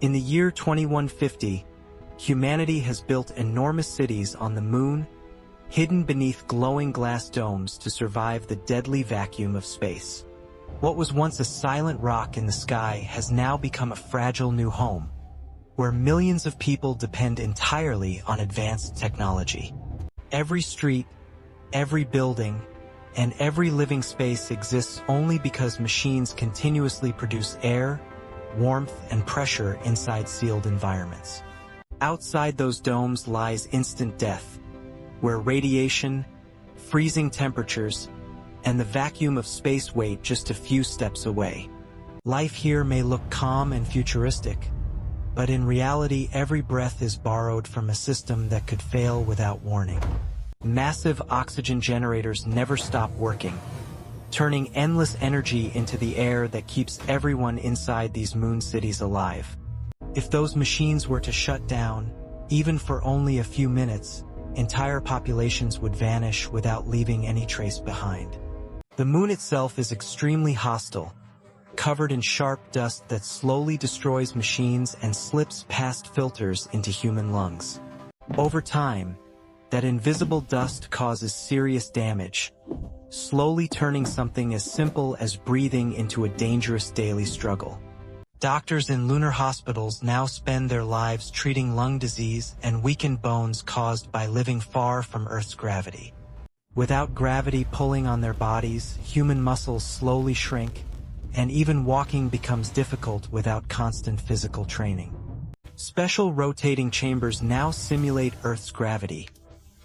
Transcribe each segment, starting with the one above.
In the year 2150, humanity has built enormous cities on the moon, hidden beneath glowing glass domes to survive the deadly vacuum of space. What was once a silent rock in the sky has now become a fragile new home, where millions of people depend entirely on advanced technology. Every street, every building, and every living space exists only because machines continuously produce air, warmth, and pressure inside sealed environments. Outside those domes lies instant death, where radiation, freezing temperatures, and the vacuum of space wait just a few steps away. Life here may look calm and futuristic, but in reality every breath is borrowed from a system that could fail without warning. Massive oxygen generators never stop working, turning endless energy into the air that keeps everyone inside these moon cities alive. If those machines were to shut down, even for only a few minutes, entire populations would vanish without leaving any trace behind. The moon itself is extremely hostile, covered in sharp dust that slowly destroys machines and slips past filters into human lungs. Over time, that invisible dust causes serious damage, slowly turning something as simple as breathing into a dangerous daily struggle. Doctors in lunar hospitals now spend their lives treating lung disease and weakened bones caused by living far from Earth's gravity. Without gravity pulling on their bodies, human muscles slowly shrink, and even walking becomes difficult without constant physical training. Special rotating chambers now simulate Earth's gravity,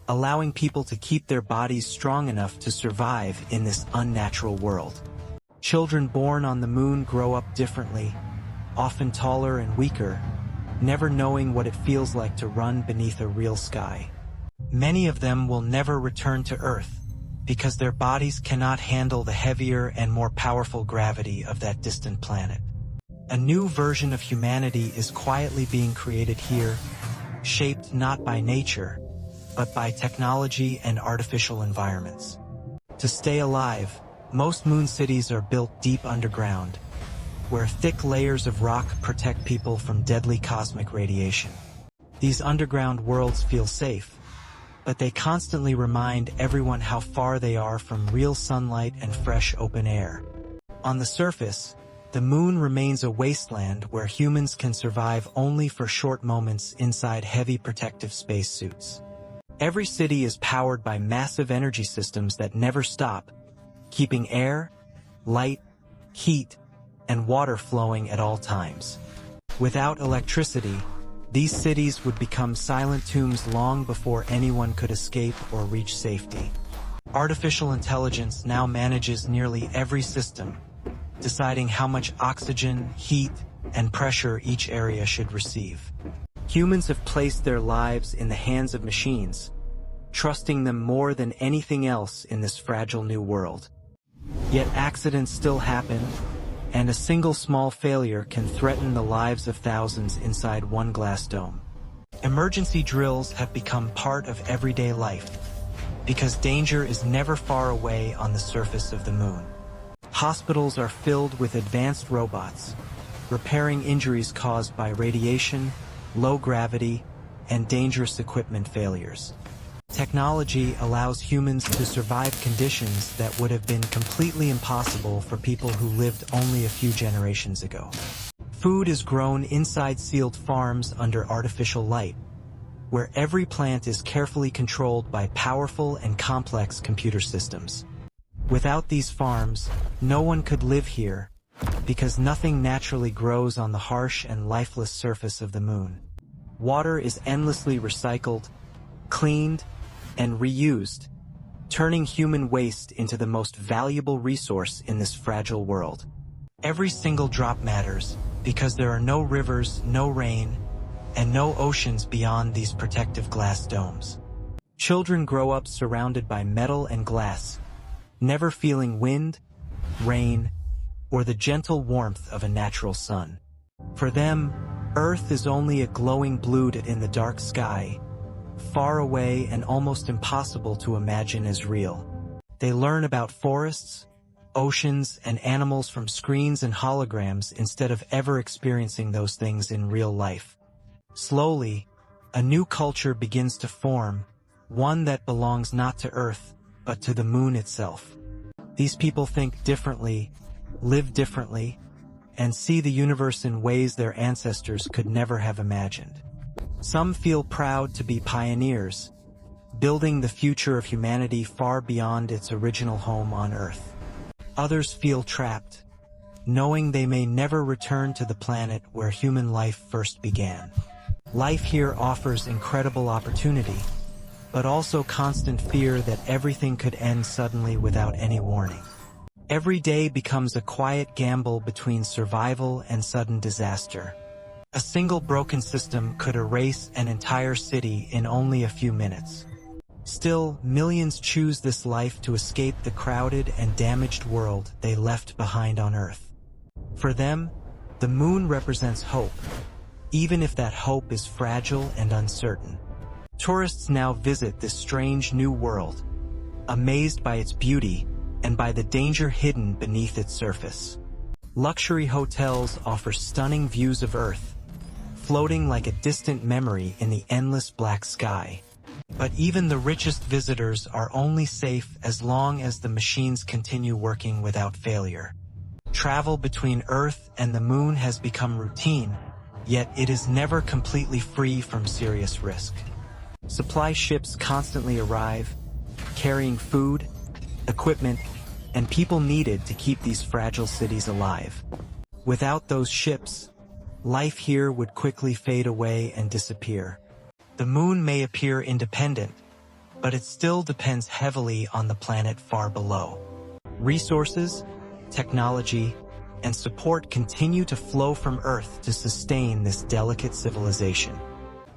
allowing people to keep their bodies strong enough to survive in this unnatural world. Children born on the moon grow up differently, often taller and weaker, never knowing what it feels like to run beneath a real sky. Many of them will never return to Earth because their bodies cannot handle the heavier and more powerful gravity of that distant planet. A new version of humanity is quietly being created here, shaped not by nature, but by technology and artificial environments. To stay alive, most moon cities are built deep underground, where thick layers of rock protect people from deadly cosmic radiation. These underground worlds feel safe, but they constantly remind everyone how far they are from real sunlight and fresh open air. On the surface, the moon remains a wasteland where humans can survive only for short moments inside heavy protective spacesuits. Every city is powered by massive energy systems that never stop, keeping air, light, heat, and water flowing at all times. Without electricity, these cities would become silent tombs long before anyone could escape or reach safety. Artificial intelligence now manages nearly every system, deciding how much oxygen, heat, and pressure each area should receive. Humans have placed their lives in the hands of machines, trusting them more than anything else in this fragile new world. Yet accidents still happen, and a single small failure can threaten the lives of thousands inside one glass dome. Emergency drills have become part of everyday life, because danger is never far away on the surface of the moon. Hospitals are filled with advanced robots, repairing injuries caused by radiation, low gravity, and dangerous equipment failures. Technology allows humans to survive conditions that would have been completely impossible for people who lived only a few generations ago. Food is grown inside sealed farms under artificial light, where every plant is carefully controlled by powerful and complex computer systems. Without these farms, no one could live here, because nothing naturally grows on the harsh and lifeless surface of the moon. Water is endlessly recycled, cleaned, and reused, turning human waste into the most valuable resource in this fragile world. Every single drop matters, because there are no rivers, no rain, and no oceans beyond these protective glass domes. Children grow up surrounded by metal and glass, never feeling wind, rain, or the gentle warmth of a natural sun. For them, Earth is only a glowing blue dot in the dark sky, far away and almost impossible to imagine as real. They learn about forests, oceans, and animals from screens and holograms instead of ever experiencing those things in real life. Slowly, a new culture begins to form, one that belongs not to Earth, but to the moon itself. These people think differently, live differently, and see the universe in ways their ancestors could never have imagined. Some feel proud to be pioneers, building the future of humanity far beyond its original home on Earth. Others feel trapped, knowing they may never return to the planet where human life first began. Life here offers incredible opportunity, but also constant fear that everything could end suddenly without any warning. Every day becomes a quiet gamble between survival and sudden disaster. A single broken system could erase an entire city in only a few minutes. Still, millions choose this life to escape the crowded and damaged world they left behind on Earth. For them, the moon represents hope, even if that hope is fragile and uncertain. Tourists now visit this strange new world, amazed by its beauty and by the danger hidden beneath its surface. Luxury hotels offer stunning views of Earth, floating like a distant memory in the endless black sky. But even the richest visitors are only safe as long as the machines continue working without failure. Travel between Earth and the moon has become routine, yet it is never completely free from serious risk. Supply ships constantly arrive, carrying food, equipment, and people needed to keep these fragile cities alive. Without those ships, life here would quickly fade away and disappear. The moon may appear independent, but it still depends heavily on the planet far below. Resources, technology, and support continue to flow from Earth to sustain this delicate civilization.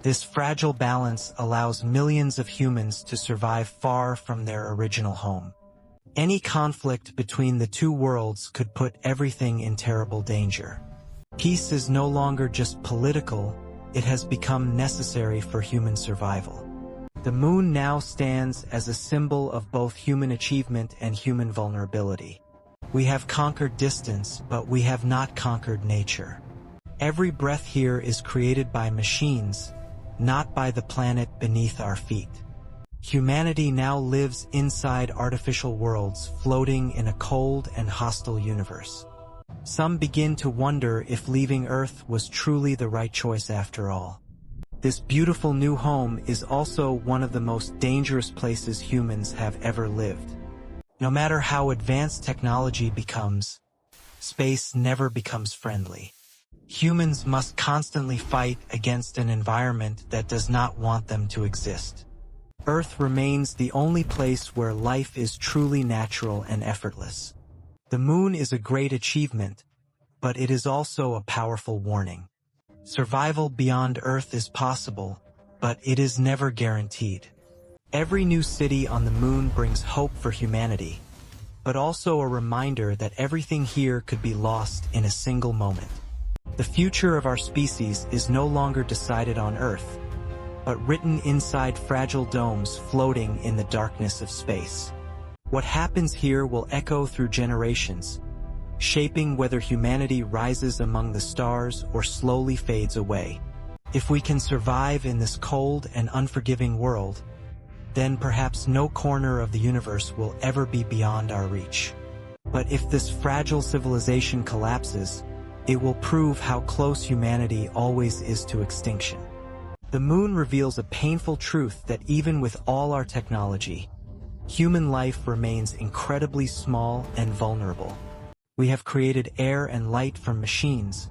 This fragile balance allows millions of humans to survive far from their original home. Any conflict between the two worlds could put everything in terrible danger. Peace is no longer just political, it has become necessary for human survival. The moon now stands as a symbol of both human achievement and human vulnerability. We have conquered distance, but we have not conquered nature. Every breath here is created by machines, not by the planet beneath our feet. Humanity now lives inside artificial worlds floating in a cold and hostile universe. Some begin to wonder if leaving Earth was truly the right choice after all. This beautiful new home is also one of the most dangerous places humans have ever lived. No matter how advanced technology becomes, space never becomes friendly. Humans must constantly fight against an environment that does not want them to exist. Earth remains the only place where life is truly natural and effortless. The moon is a great achievement, but it is also a powerful warning. Survival beyond Earth is possible, but it is never guaranteed. Every new city on the moon brings hope for humanity, but also a reminder that everything here could be lost in a single moment. The future of our species is no longer decided on Earth, but written inside fragile domes floating in the darkness of space. What happens here will echo through generations, shaping whether humanity rises among the stars or slowly fades away. If we can survive in this cold and unforgiving world, then perhaps no corner of the universe will ever be beyond our reach. But if this fragile civilization collapses, it will prove how close humanity always is to extinction. The moon reveals a painful truth that even with all our technology, human life remains incredibly small and vulnerable. We have created air and light from machines,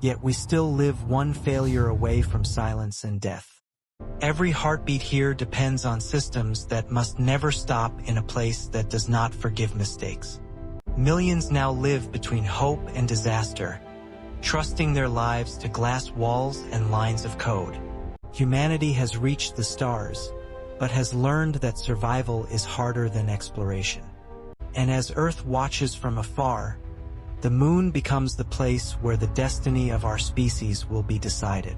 yet we still live one failure away from silence and death. Every heartbeat here depends on systems that must never stop in a place that does not forgive mistakes. Millions now live between hope and disaster, trusting their lives to glass walls and lines of code. Humanity has reached the stars, but has learned that survival is harder than exploration. And as Earth watches from afar, the moon becomes the place where the destiny of our species will be decided.